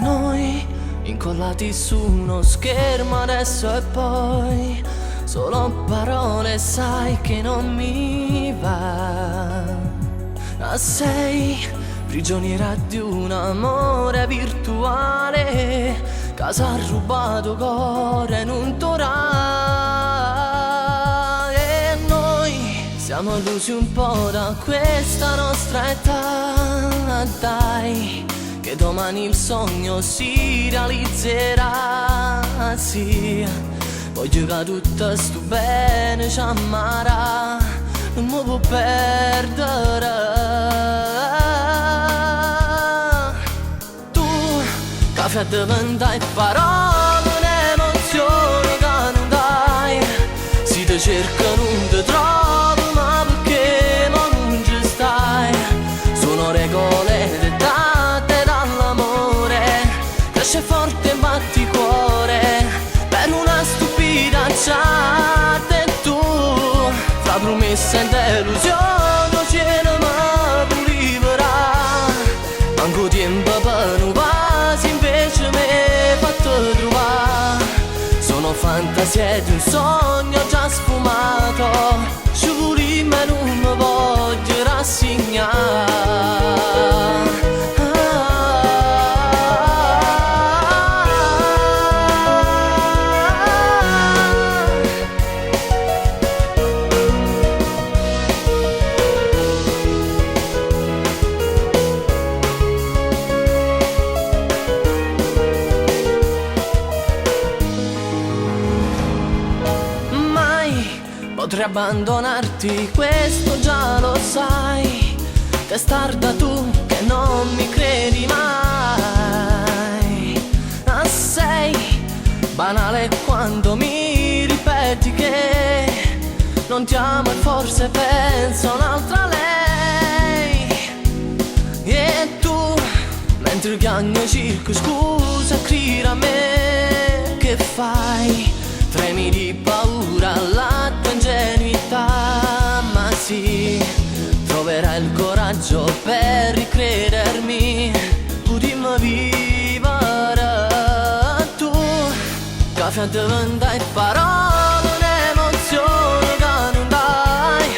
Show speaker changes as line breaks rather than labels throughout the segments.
Noi incollati su uno schermo adesso e poi, solo parole, sai che non mi va. Sei prigioniera di un amore virtuale, casa ha rubato cuore in un torrare. E noi siamo illusi un po' da questa nostra età, dai, che domani il sogno si realizzerà. Sì, voglio che tutto sto bene ci amarà, non mi può perdere. Tu, caffè diventai parole, un'emozione che non dai. Si ti cerca non ti trovo, ma perché ma non ci stai? Sono regole dettate dall'amore, cresce forte e batti cuore per una stupida chat. E tu, fra promessa e delusione, cielo mi puliverà. Manco tempo per un passo, invece mi hai fatto trovare. Sono fantasie di un sogno già sfumato, ci voli ma non mi voglio rassegnare. Potrei abbandonarti, questo già lo sai. Testarda tu che non mi credi mai. Ah, sei banale quando mi ripeti che non ti amo e forse penso a un'altra lei. E tu, mentre piango circo, scusa, crida a me, che fai? Tremi di paura alla tua ingenuità, ma sì, troverai il coraggio per ricredermi. Udimmi vivere. Tu, caffè diventai parole, un'emozione che non dai.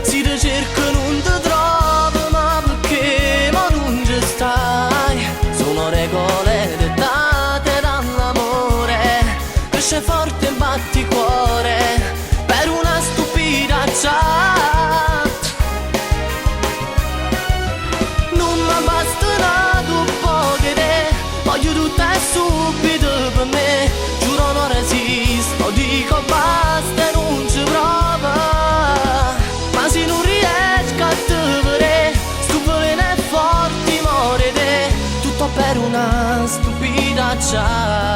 Si ti cerca non ti trovo, ma perché ma non ci stai? Sono regole dettate dall'amore, cresce forte e batti cuore per una stupida chat. Non mi basta un po' di te, voglio tutto e subito per me. Giuro non resisto, dico basta e non ci provo. Ma se non riesco a te vedere, sto veleno è forte, muore te. Tutto per una stupida chat.